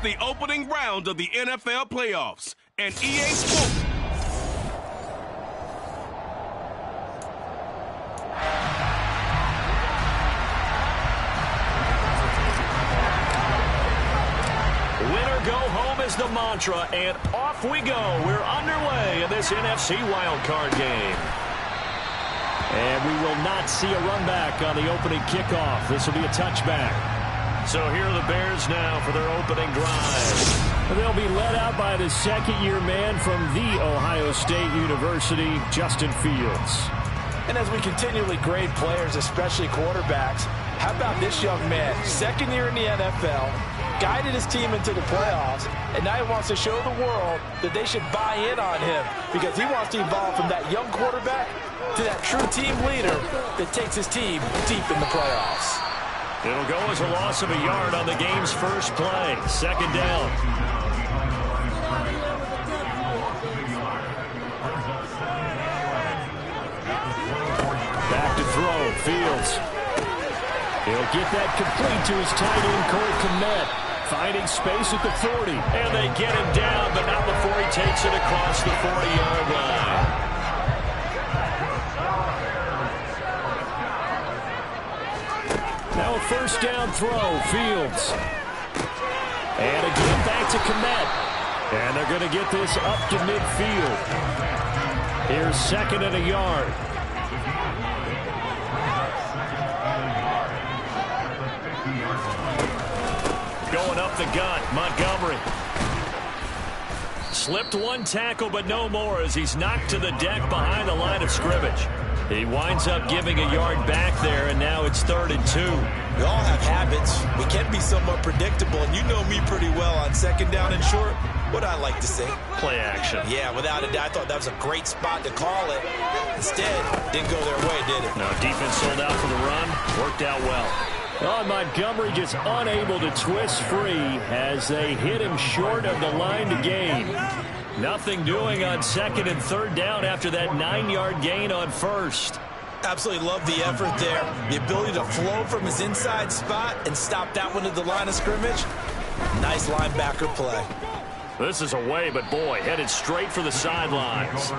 the opening round of the NFL playoffs, and EA Sports. Winner go home is the mantra, and off we go. We're underway in this NFC wildcard game. And we will not see a run back on the opening kickoff. This will be a touchback. So here are the Bears now for their opening drive. They'll be led out by the second-year man from The Ohio State University, Justin Fields. And as we continually grade players, especially quarterbacks, how about this young man? Second year in the NFL, guided his team into the playoffs, and now he wants to show the world that they should buy in on him because he wants to evolve from that young quarterback to that true team leader that takes his team deep in the playoffs. It'll go as a loss of a yard on the game's first play. Second down. Back to throw. Fields. He'll get that complete to his tight end, Cole Kmet. Finding space at the 40. And they get him down, but not before he takes it across the 40-yard line. Now a first down throw, Fields. And again back to Kmet. And they're going to get this up to midfield. Here's second and a yard. Going up the gut, Montgomery. Slipped one tackle, but no more as he's knocked to the deck behind the line of scrimmage. He winds up giving a yard back there, and now it's 3rd and 2. We all have habits. We can be somewhat predictable, and you know me pretty well on second down and short. What I like to say? Play action. Yeah, without a doubt, I thought that was a great spot to call it. Instead, didn't go their way, did it? No, defense sold out for the run. Worked out well. Oh, Montgomery just unable to twist free as they hit him short of the line to gain. Nothing doing on second and third down after that 9-yard gain on first. Absolutely love the effort there. The ability to flow from his inside spot and stop that one at the line of scrimmage. Nice linebacker play. This is away, but boy, headed straight for the sidelines.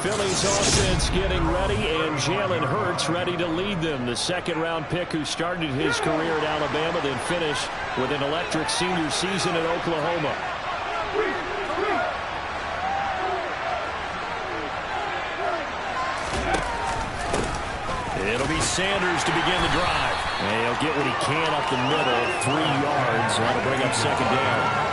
Philly's offense getting ready, and Jalen Hurts ready to lead them. The second-round pick who started his career at Alabama, then finished with an electric senior season at Oklahoma. It'll be Sanders to begin the drive. And he'll get what he can up the middle, 3 yards. That'll bring up second down.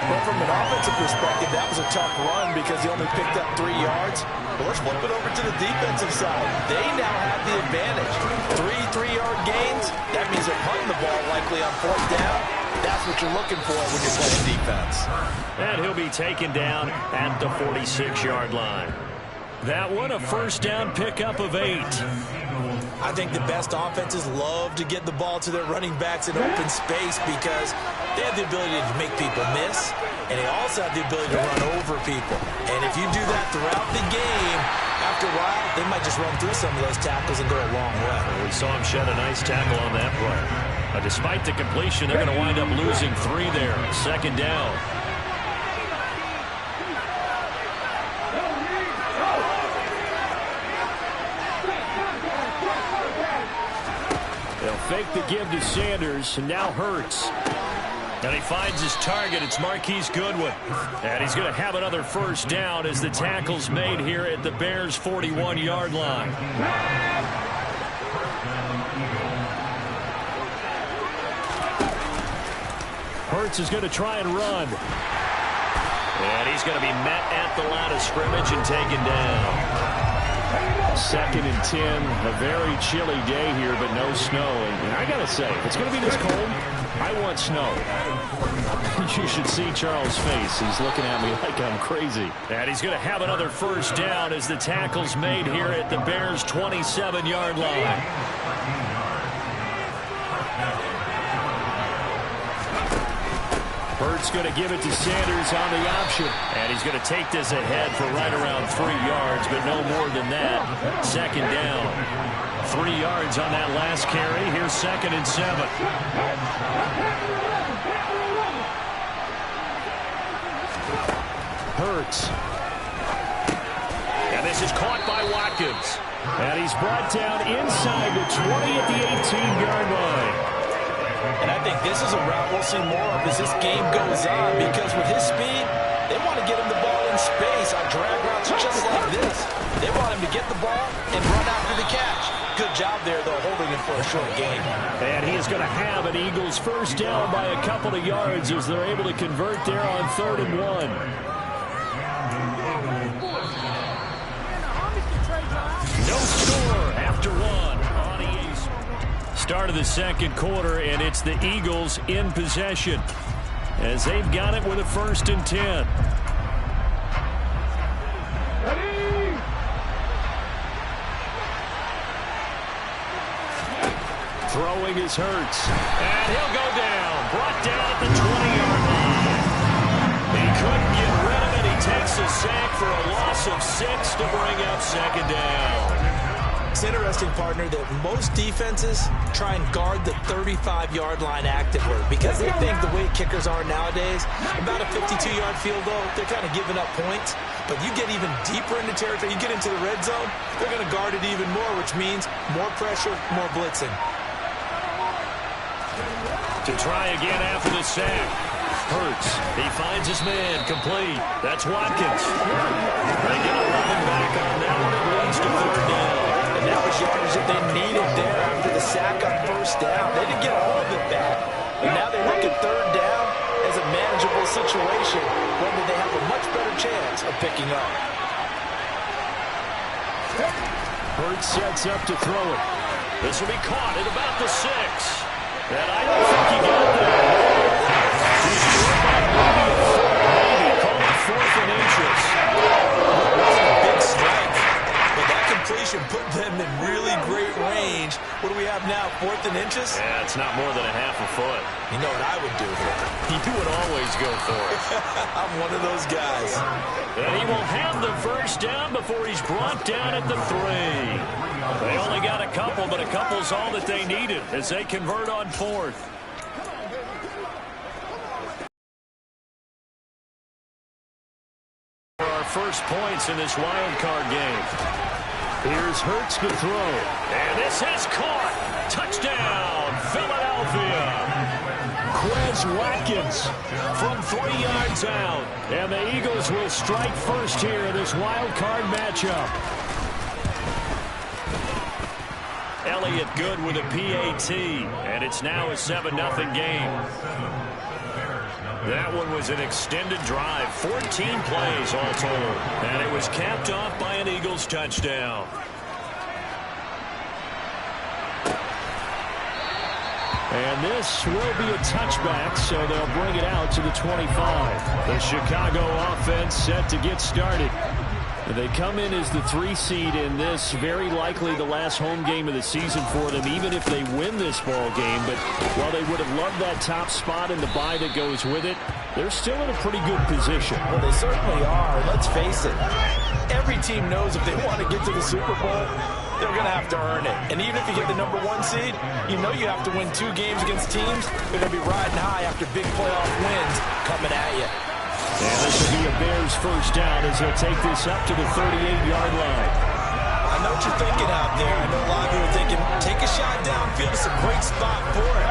Well, from an offensive perspective, that was a tough run because he only picked up 3 yards. But let's flip it over to the defensive side. They now have the advantage. 3-3-yard gains. That means they're punting the ball likely on 4th down. That's what you're looking for when you're playing defense. And he'll be taken down at the 46-yard line. That one, a first down pickup of 8. I think the best offenses love to get the ball to their running backs in open space because they have the ability to make people miss, and they also have the ability to run over people. And if you do that throughout the game, after a while, they might just run through some of those tackles and go a long way. We saw him shed a nice tackle on that play. Despite the completion, they're going to wind up losing 3 there. Second down. They'll fake the give to Sanders, and now Hurts. And he finds his target. It's Marquise Goodwin. And he's going to have another first down as the tackle's made here at the Bears' 41-yard line. Hurts is going to try and run. And he's going to be met at the line of scrimmage and taken down. 2nd and 10, a very chilly day here, but no snow. And I got to say, if it's going to be this cold, I want snow. You should see Charles' face. He's looking at me like I'm crazy. And he's going to have another first down as the tackle's made here at the Bears' 27-yard line. Hurts going to give it to Sanders on the option. And he's going to take this ahead for right around 3 yards, but no more than that. Second down. 3 yards on that last carry. Here's 2nd and 7. Hurts. And this is caught by Watkins. And he's brought down inside the 20 at the 18-yard line. And I think this is a route we'll see more of as this game goes on, because with his speed, they want to get him the ball in space on drag routes just like this. They want him to get the ball and run after the catch. Good job there, though, holding him for a short gain. And he is going to have an Eagles first down by a couple of yards as they're able to convert there on 3rd and 1. No score after 1 on EA's start of the second quarter, and it's the Eagles in possession as they've got it with a 1st and 10. Throwing is Hurts. And he'll go down. Brought down at the 20-yard line. He couldn't get rid of it. He takes a sack for a loss of 6 to bring up 2nd down. It's interesting, partner, that most defenses try and guard the 35-yard line actively because they think the way kickers are nowadays, about a 52-yard field goal, they're kind of giving up points. But you get even deeper into territory, you get into the red zone, they're going to guard it even more, which means more pressure, more blitzing. To try again after the sack. Hurts. He finds his man. Complete. That's Watkins. They get a running back on that one. It leads to 3rd down. And that was yardage that they needed there after the sack on 1st down. They didn't get all of it back. And now they look at 3rd down as a manageable situation, one that they have a much better chance of picking up. Hurts sets up to throw it. This will be caught at about the 6. And I don't think he got there. He's thrown back maybe. Call it 4th and inches. It wasn't a big strike, but that completion put them in really great range. What do we have now, 4th and inches? Yeah, it's not more than a half a foot. You know what I would do here? You would always go for it. I'm one of those guys. And he will have the 1st down before he's brought down at the 3. They only got a couple, but a couple's all that they needed as they convert on 4th. For our first points in this wild card game. Here's Hurts to throw. And this is caught. Touchdown, Philadelphia. Quez Watkins from 3 yards out. And the Eagles will strike first here in this wild card matchup. Elliott good with a PAT, and it's now a 7-0 game. That one was an extended drive, 14 plays all told, and it was capped off by an Eagles touchdown. And this will be a touchback, so they'll bring it out to the 25. The Chicago offense set to get started. They come in as the 3 seed in this, very likely the last home game of the season for them, even if they win this ball game. But while they would have loved that top spot and the bye that goes with it, they're still in a pretty good position. Well, they certainly are. Let's face it. Every team knows if they want to get to the Super Bowl, they're going to have to earn it. And even if you get the number 1 seed, you know you have to win 2 games against teams that are going to be riding high after big playoff wins coming at you. And this will be a Bears first down as they'll take this up to the 38-yard line. I know what you're thinking out there. I know a lot of you are thinking, take a shot downfield. It's a great spot for it.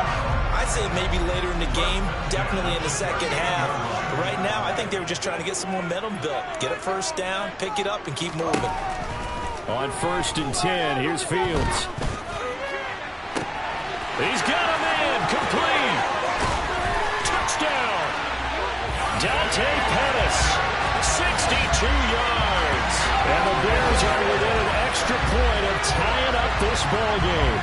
I'd say maybe later in the game, definitely in the second half. But right now, I think they were just trying to get some momentum built. Get a first down, pick it up, and keep moving. On 1st and 10, here's Fields. He's got a man, complete. Touchdown. Dante Pettis, 62 yards. And the Bears are within an extra point of tying up this ball game.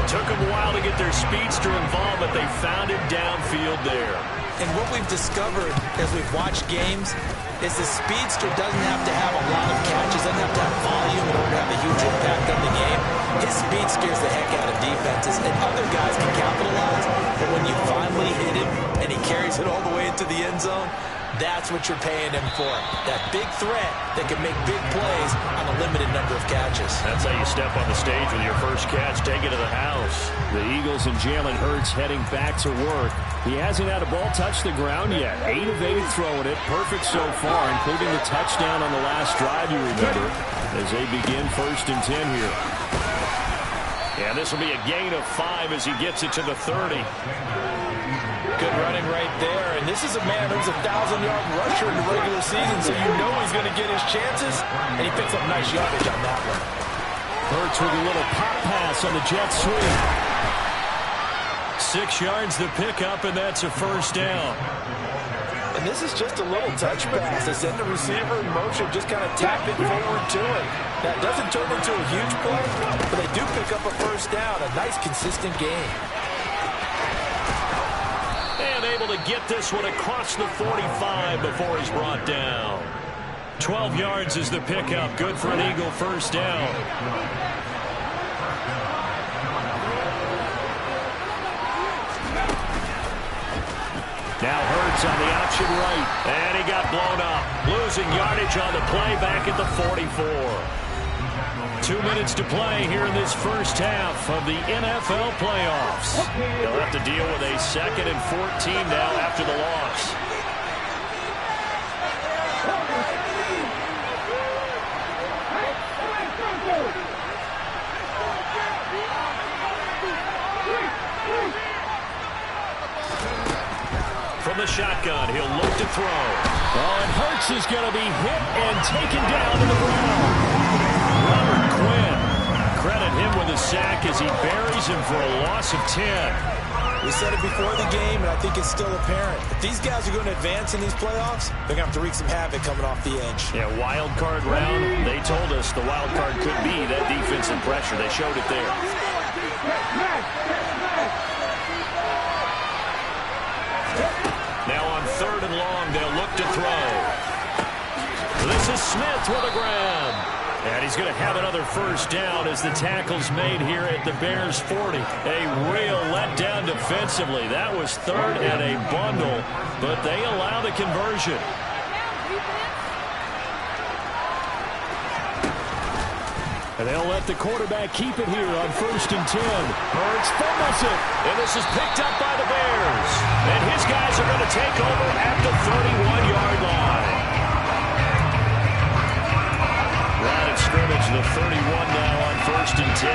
It took them a while to get their speedster involved, but they found him downfield there. And what we've discovered as we've watched games is the speedster doesn't have to have a lot of catches, doesn't have to have volume in order to have a huge impact on the game. His speed scares the heck out of defenses, and other guys can capitalize. But when you finally hit him and he carries it all the way into the end zone, that's what you're paying him for. That big threat that can make big plays on a limited number of catches. That's how you step on the stage with your first catch, take it to the house. The Eagles and Jalen Hurts heading back to work. He hasn't had a ball touch the ground yet. 8 of 8 throwing it. Perfect so far, including the touchdown on the last drive, you remember, as they begin 1st and 10 here. Yeah, this will be a gain of 5 as he gets it to the 30. Good running right there. And this is a man who's a 1,000-yard rusher in the regular season, so you know he's going to get his chances. And he picks up nice yardage on that one. Hurts with a little pop pass on the jet sweep. 6 yards the pickup, and that's a 1st down. And this is just a little touch pass. They send the receiver in motion, just kind of tap it forward to him. That doesn't turn into a huge play, but they do pick up a 1st down. A nice, consistent game. And able to get this one across the 45 before he's brought down. 12 yards is the pickup. Good for an Eagle 1st down. Now Hurts on the option right. And he got blown up. Losing yardage on the play back at the 44. 2 minutes to play here in this first half of the NFL playoffs. They'll have to deal with a 2nd and 14 now after the loss. From the shotgun, he'll look to throw. Oh, and Hurts is going to be hit and taken down to the ground. Robert Quinn, credit him with a sack as he buries him for a loss of 10. We said it before the game, and I think it's still apparent. If these guys are going to advance in these playoffs, they're going to have to wreak some havoc coming off the edge. Yeah, wild card round. They told us the wild card could be that defensive pressure. They showed it there. Now on 3rd and long, they'll look to throw. This is Smith with a grab. And he's going to have another 1st down as the tackle's made here at the Bears 40. A real letdown defensively. That was 3rd and a bundle, but they allow the conversion. And they'll let the quarterback keep it here on 1st and 10. Hurts fumbles it. And this is picked up by the Bears. And his guys are going to take over at the 31-yard line. Line of scrimmage, the 31 now on 1st and 10.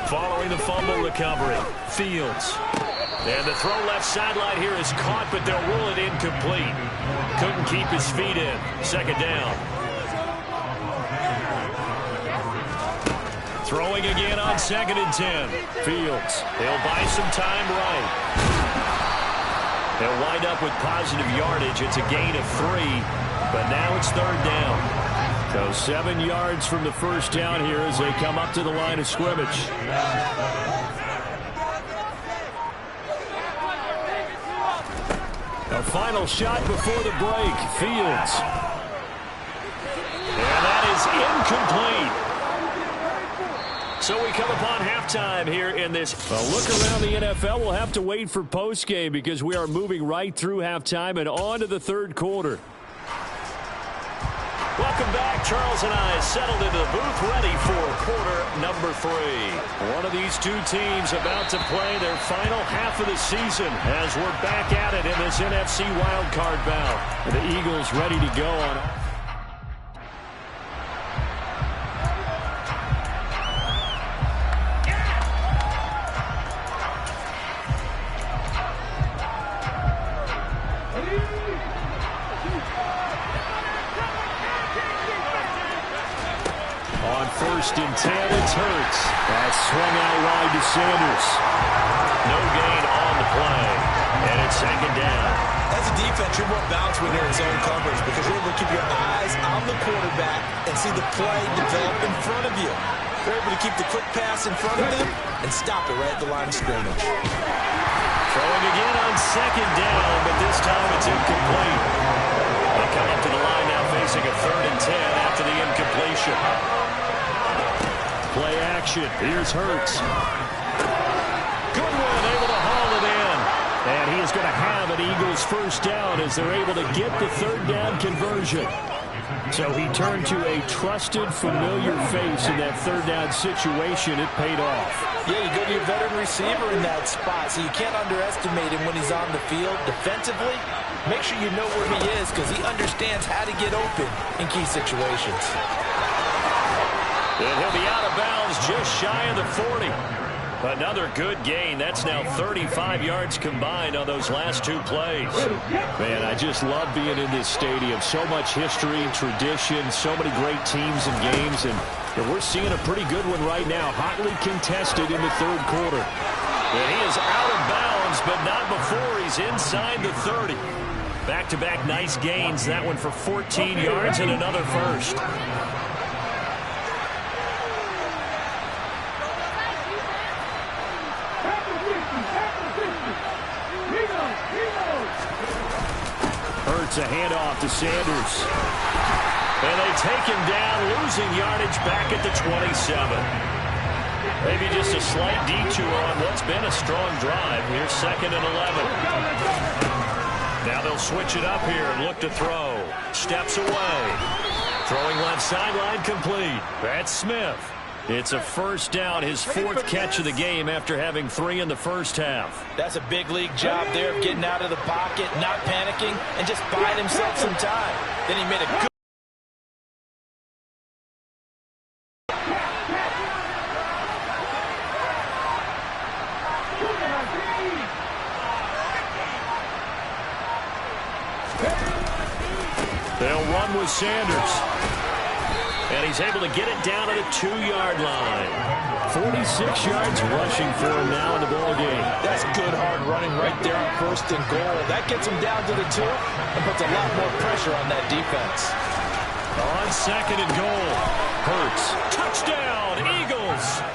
Following the fumble recovery, Fields. And the throw left sideline here is caught, but they'll rule it incomplete. Couldn't keep his feet in. 2nd down. Throwing again on 2nd and 10. Fields. They'll buy some time right. They'll wind up with positive yardage. It's a gain of 3, but now it's 3rd down. So 7 yards from the 1st down here as they come up to the line of scrimmage. A final shot before the break. Fields. And that is incomplete. So we come upon halftime here in this. A look around the NFL. We'll have to wait for postgame because we are moving right through halftime and on to the 3rd quarter. Welcome back. Charles and I settled into the booth ready for quarter number 3. One of these two teams about to play their final half of the season as we're back at it in this NFC wildcard bout. The Eagles ready to go on. On 1st and 10, it's Hurts. That's swung out wide to Sanders. No gain on the play, and it's 2nd down. As a defense, you're more balanced when you're in zone coverage because you're able to keep your eyes on the quarterback and see the play develop in front of you. You're able to keep the quick pass in front of them and stop it right at the line of scrimmage. Throwing again on 2nd down, but this time it's incomplete. They come up to the line now facing a 3rd and 10 after the incompletion. Play action. Here's Hurts. Goodwin able to haul it in. And he is going to have an Eagles 1st down as they're able to get the 3rd down conversion. So he turned to a trusted, familiar face in that third down situation. It paid off. Yeah, you go to your veteran receiver in that spot, so you can't underestimate him when he's on the field. Defensively, make sure you know where he is because he understands how to get open in key situations. And he'll be out of bounds just shy of the 40. Another good gain. That's now 35 yards combined on those last two plays. Man, I just love being in this stadium. So much history, tradition, so many great teams and games. And we're seeing a pretty good one right now. Hotly contested in the third quarter. And he is out of bounds, but not before he's inside the 30. Back-to-back nice gains. That one for 14 yards and another first. Hurts a handoff to Sanders. And they take him down, losing yardage back at the 27. Maybe just a slight detour on what's been a strong drive. Here's 2nd and 11. Now they'll switch it up here and look to throw. Steps away. Throwing left sideline complete. That's Smith. It's a first down, his 4th catch of the game after having 3 in the first half. That's a big league job there of getting out of the pocket, not panicking, and just buying himself some time. Then he made a good... They'll run with Sanders. And he's able to get it down to the 2-yard line. 46 yards rushing for him now in the ball game. That's good hard running right there on 1st and goal. That gets him down to the 2 and puts a lot more pressure on that defense. On 2nd and goal. Hurts. Touchdown, Eagles.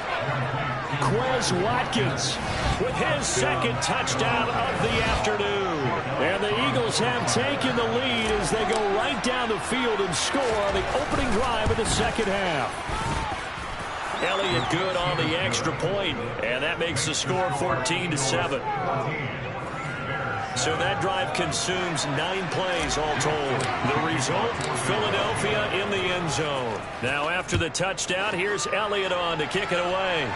Quez Watkins with his 2nd touchdown of the afternoon. And the Eagles have taken the lead as they go right down the field and score on the opening drive of the second half. Elliott good on the extra point, and that makes the score 14-7. So that drive consumes 9 plays all told. The result, Philadelphia in the end zone. Now after the touchdown, here's Elliott on to kick it away.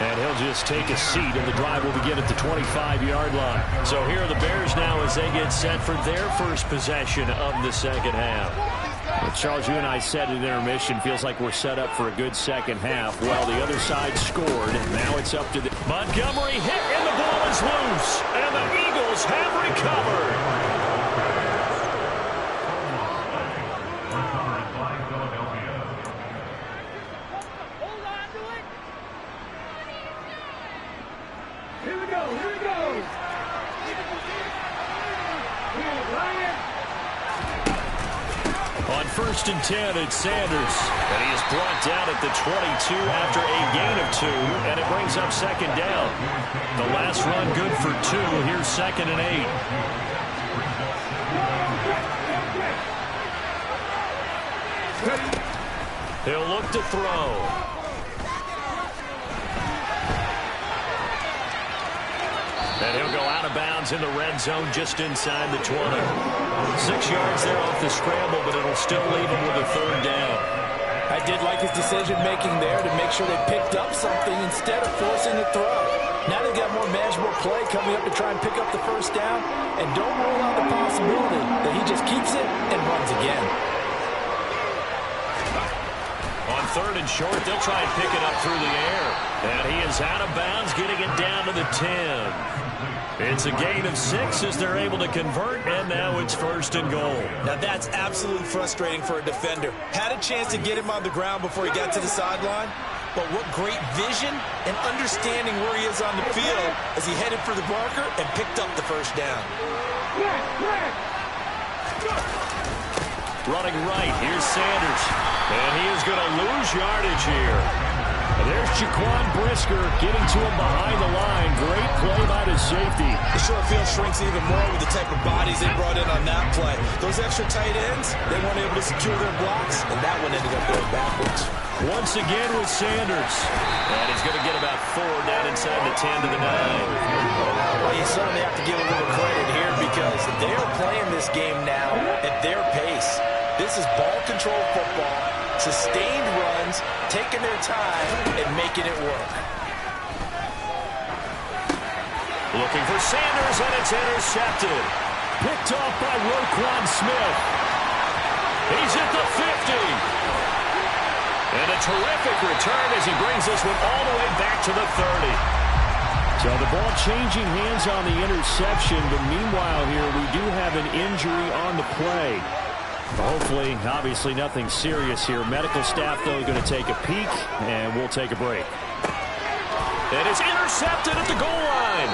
And he'll just take a seat, and the drive will begin at the 25-yard line. So here are the Bears now as they get set for their first possession of the second half. Well, Charles, you and I said at intermission, feels like we're set up for a good second half. Well, the other side scored. Now it's up to the... Montgomery hit, and the ball is loose. And the Eagles have recovered. On 1st and 10, it's Sanders. And he is brought down at the 22 after a gain of 2, and it brings up 2nd down. The last run good for 2. Here's 2nd and 8. He'll look to throw. And he'll go out of bounds in the red zone just inside the 20. 6 yards there off the scramble, but it'll still leave him with a 3rd down. I did like his decision-making there to make sure they picked up something instead of forcing the throw. Now they've got more manageable play coming up to try and pick up the 1st down, and don't rule out the possibility that he just keeps it and runs again. On 3rd and short, they'll try and pick it up through the air. And he is out of bounds, getting it down to the 10. It's a gain of 6 as they're able to convert, and now it's 1st and goal. Now that's absolutely frustrating for a defender. Had a chance to get him on the ground before he got to the sideline, but what great vision and understanding where he is on the field as he headed for the marker and picked up the 1st down. Running right, here's Sanders. And he is going to lose yardage here. And there's Jaquan Brisker getting to him behind the line. Great play by the safety. The short field shrinks even more with the type of bodies they brought in on that play. Those extra tight ends, they weren't able to secure their blocks, and that one ended up going backwards. Once again with Sanders. And he's going to get about 4 down inside the 10 to the 9. Well, you certainly have to give a little credit here because they're playing this game now at their pace. This is ball control football, sustained runs, taking their time and making it work. Looking for Sanders, and it's intercepted. Picked off by Roquan Smith. He's at the 50. And a terrific return as he brings this one all the way back to the 30. So the ball changing hands on the interception, but meanwhile here we do have an injury on the play. Hopefully, obviously nothing serious here. Medical staff, though, going to take a peek, and we'll take a break. And it's intercepted at the goal line.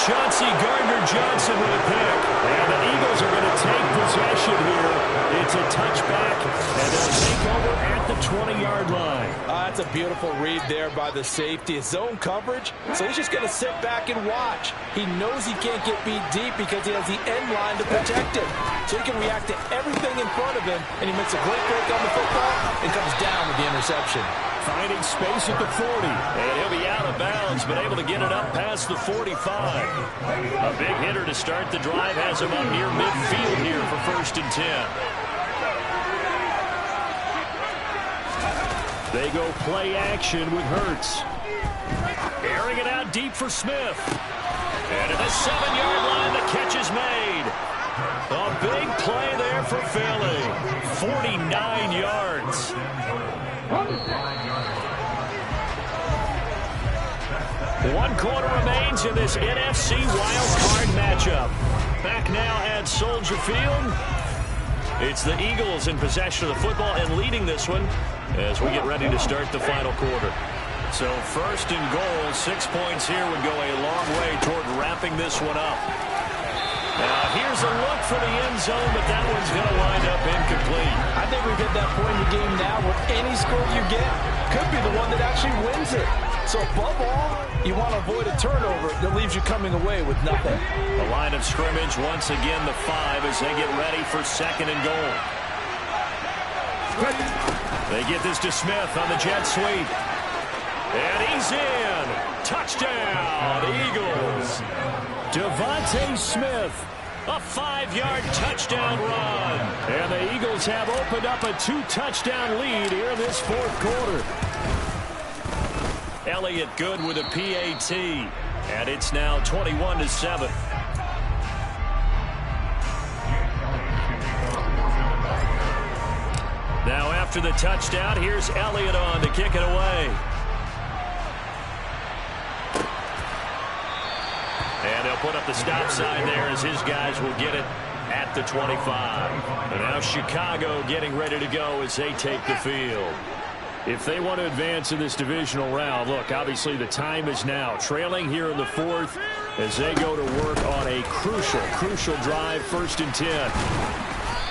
Chauncey Gardner-Johnson with a pick. And the Eagles are going to take possession here. It's a touchback, and they'll take over at the 20-yard line. That's a beautiful read there by the safety. It's zone coverage, so he's just going to sit back and watch. He knows he can't get beat deep because he has the end line to protect him. So he can react to everything in front of him, and he makes a great break on the football and comes down with the interception. Finding space at the 40, and he'll be out of bounds, but able to get it up past the 45. A big hitter to start the drive has him up near midfield here for 1st and 10. They go play action with Hurts. Airing it out deep for Smith. And at the 7-yard line, the catch is made. A big play there for Philly. 49 yards. One quarter remains in this NFC wildcard matchup. Back now at Soldier Field. It's the Eagles in possession of the football and leading this one as we get ready to start the final quarter. So 1st and goal, 6 points here would go a long way toward wrapping this one up. Now here's a look for the end zone, but that one's going to wind up incomplete. I think we've hit that point in the game now where any score you get could be the one that actually wins it. So above all, you want to avoid a turnover that leaves you coming away with nothing. The line of scrimmage, once again the 5 as they get ready for 2nd and goal. They get this to Smith on the jet sweep. And he's in. Touchdown, Eagles. Devontae Smith, a 5-yard touchdown run. And the Eagles have opened up a 2-touchdown lead here in this 4th quarter. Elliott good with a PAT, and it's now 21-7. Now after the touchdown, here's Elliott on to kick it away. And they'll put up the stop sign there as his guys will get it at the 25. And now Chicago getting ready to go as they take the field. If they want to advance in this divisional round, look, obviously the time is now. Trailing here in the 4th as they go to work on a crucial drive, 1st and 10.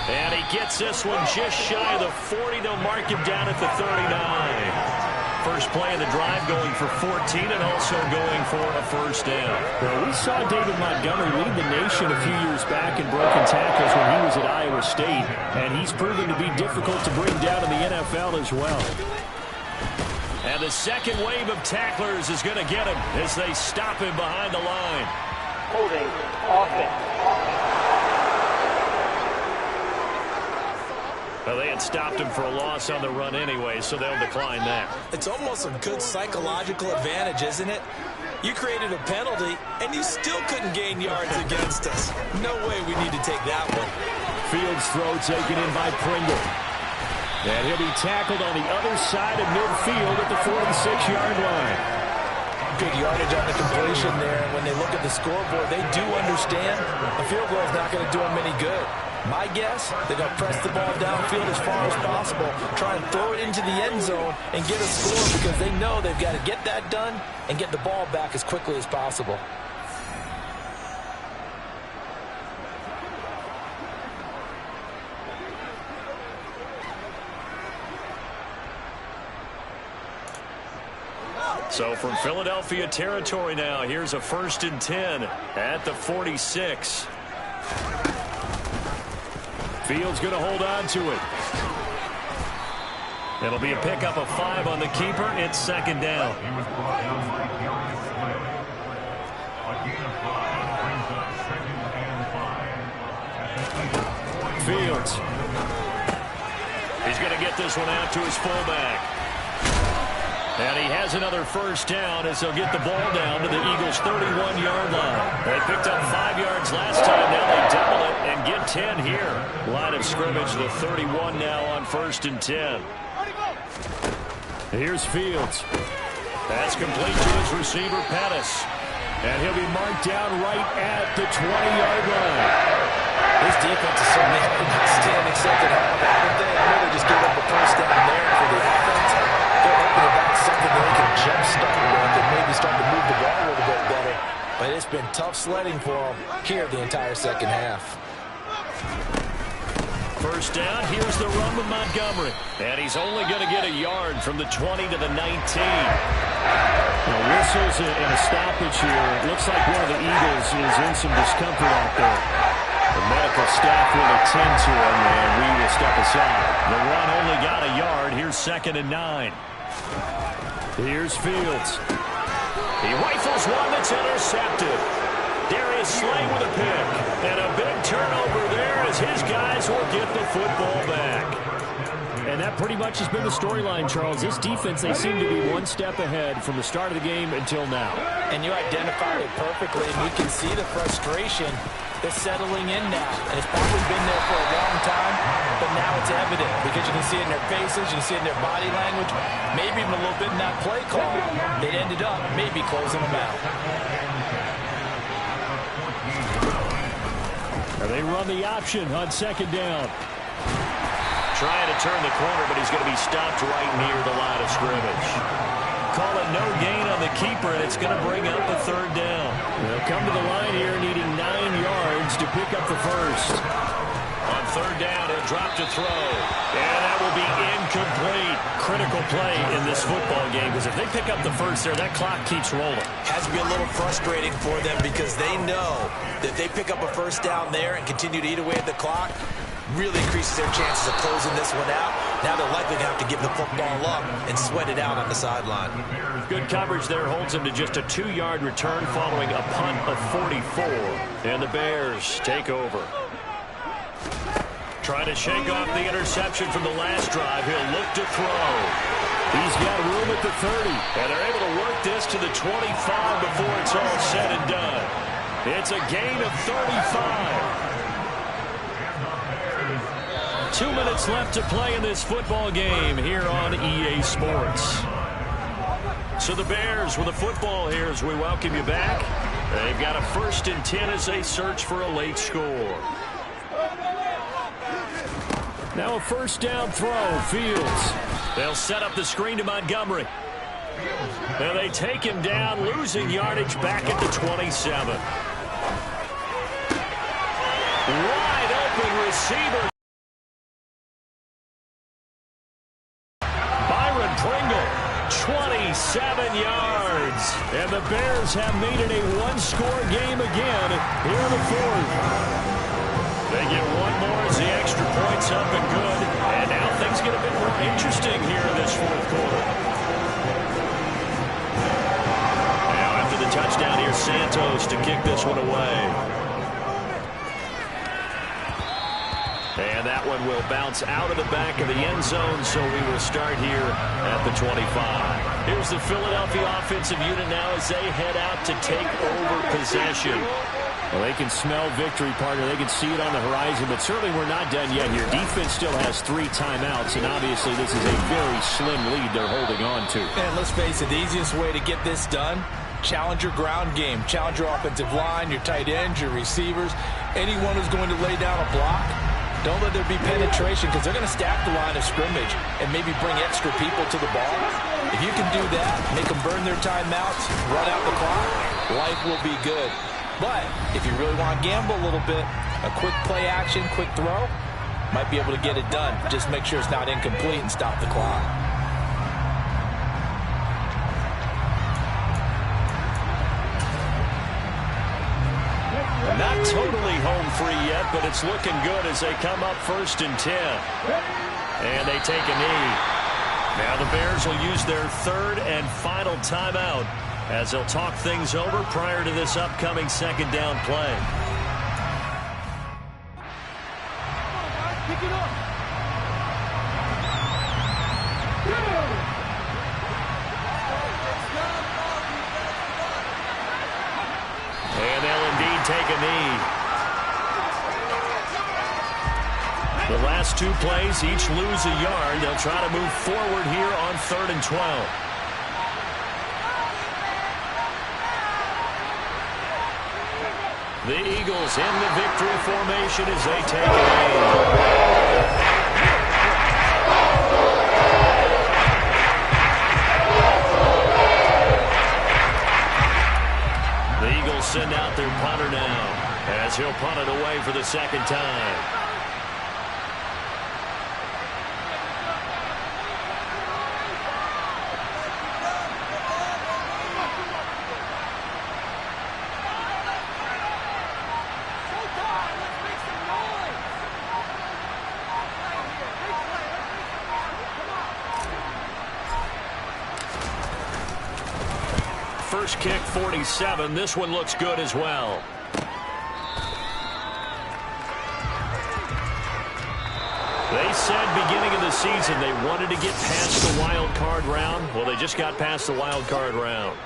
And he gets this one just shy of the 40. They'll mark him down at the 39. First play of the drive going for 14 and also going for a 1st down. Well, we saw David Montgomery lead the nation a few years back in broken tackles when he was at Iowa State, and he's proven to be difficult to bring down in the NFL as well. And the second wave of tacklers is going to get him as they stop him behind the line. Holding offense. Well, they had stopped him for a loss on the run anyway, so they'll decline that. It's almost a good psychological advantage, isn't it? You created a penalty, and you still couldn't gain yards against us. No way we need to take that one. Fields throw taken in by Pringle. And he'll be tackled on the other side of midfield at the 46-yard line. Good yardage on the completion there. When they look at the scoreboard, they do understand a field goal is not going to do them any good. My guess, they're going to press the ball downfield as far as possible, try and throw it into the end zone and get a score because they know they've got to get that done and get the ball back as quickly as possible. So from Philadelphia territory now, here's a 1st and 10 at the 46. Fields going to hold on to it. It'll be a pickup of 5 on the keeper. It's 2nd down. Fields. He's going to get this one out to his fullback. And he has another first down as they'll get the ball down to the Eagles' 31-yard line. They picked up 5 yards last time. Now they double it and get 10 here. Line of scrimmage, the 31 now on 1st and 10. Here's Fields. That's complete to his receiver, Pettis. And he'll be marked down right at the 20-yard line. This defense is certainly having an outstanding second half. I know they just gave up a first down there for the offense. They're hoping that that's something they can jumpstart with and maybe start to move the ball a little bit better. But it's been tough sledding for them here the entire second half. First down, here's the run with Montgomery. And he's only going to get a yard from the 20 to the 19. Now, whistles and a stoppage here. It looks like one of the Eagles is in some discomfort out there. The medical staff will attend to him, and we will step aside. The run only got a yard. Here's 2nd and 9. Here's Fields. He rifles one that's intercepted. Darius Slay with a pick. And a big turnover there as his guys will get the football back. And that pretty much has been the storyline, Charles. This defense, they seem to be one step ahead from the start of the game until now. And you identified it perfectly, and we can see the frustration that's settling in now. And it's probably been there for a long time, but now it's evident because you can see it in their faces, you can see it in their body language, maybe even a little bit in that play call. It ended up maybe closing them out. They run the option on 2nd down. Trying to turn the corner, but he's going to be stopped right near the line of scrimmage. Call it no gain on the keeper, and it's going to bring up a 3rd down. They'll come to the line here needing 9 yards to pick up the first. On 3rd down, he'll drop to throw. And that will be incomplete. Critical play in this football game, because if they pick up the first there, that clock keeps rolling. Has to be a little frustrating for them because they know that they pick up a first down there and continue to eat away at the clock, really increases their chances of closing this one out. Now they're likely to have to give the football up and sweat it out on the sideline. Good coverage there holds him to just a 2-yard return following a punt of 44. And the Bears take over. Trying to shake off the interception from the last drive. He'll look to throw. He's got room at the 30. And they're able to work this to the 25 before it's all said and done. It's a gain of 35. 2 minutes left to play in this football game here on EA Sports. So the Bears with the football here as we welcome you back. They've got a 1st and 10 as they search for a late score. Now a 1st down throw, Fields. They'll set up the screen to Montgomery. And they take him down, losing yardage back at the 27. Wide open receiver. Byron Pringle, 27 yards. And the Bears have made it a 1-score game again here in the 4th. They get one more as the extra point's up and good. And now things get a bit more interesting here in this 4th quarter. Now after the touchdown, here's Santos to kick this one away. And that one will bounce out of the back of the end zone, so we will start here at the 25. Here's the Philadelphia offensive unit now as they head out to take over possession. Well, they can smell victory, partner. They can see it on the horizon, but certainly we're not done yet here. Defense still has 3 timeouts, and obviously this is a very slim lead they're holding on to. And let's face it, the easiest way to get this done, challenge your ground game. Challenge your offensive line, your tight ends, your receivers, anyone who's going to lay down a block. Don't let there be penetration because they're going to stack the line of scrimmage and maybe bring extra people to the ball. If you can do that, make them burn their timeouts, run out the clock, life will be good. But if you really want to gamble a little bit, a quick play action, quick throw, might be able to get it done. Just make sure it's not incomplete and stop the clock. Not totally home free yet, but it's looking good as they come up 1st and 10. And they take a knee. Now the Bears will use their 3rd and final timeout as they'll talk things over prior to this upcoming 2nd down play. And they'll indeed take a knee. The last two plays, each lose a yard. They'll try to move forward here on 3rd and 12. The Eagles in the victory formation as they take it in. The Eagles send out their punter now as he'll punt it away for the second time. First kick, 47. This one looks good as well. They said beginning of the season they wanted to get past the wild card round. Well, they just got past the wild card round.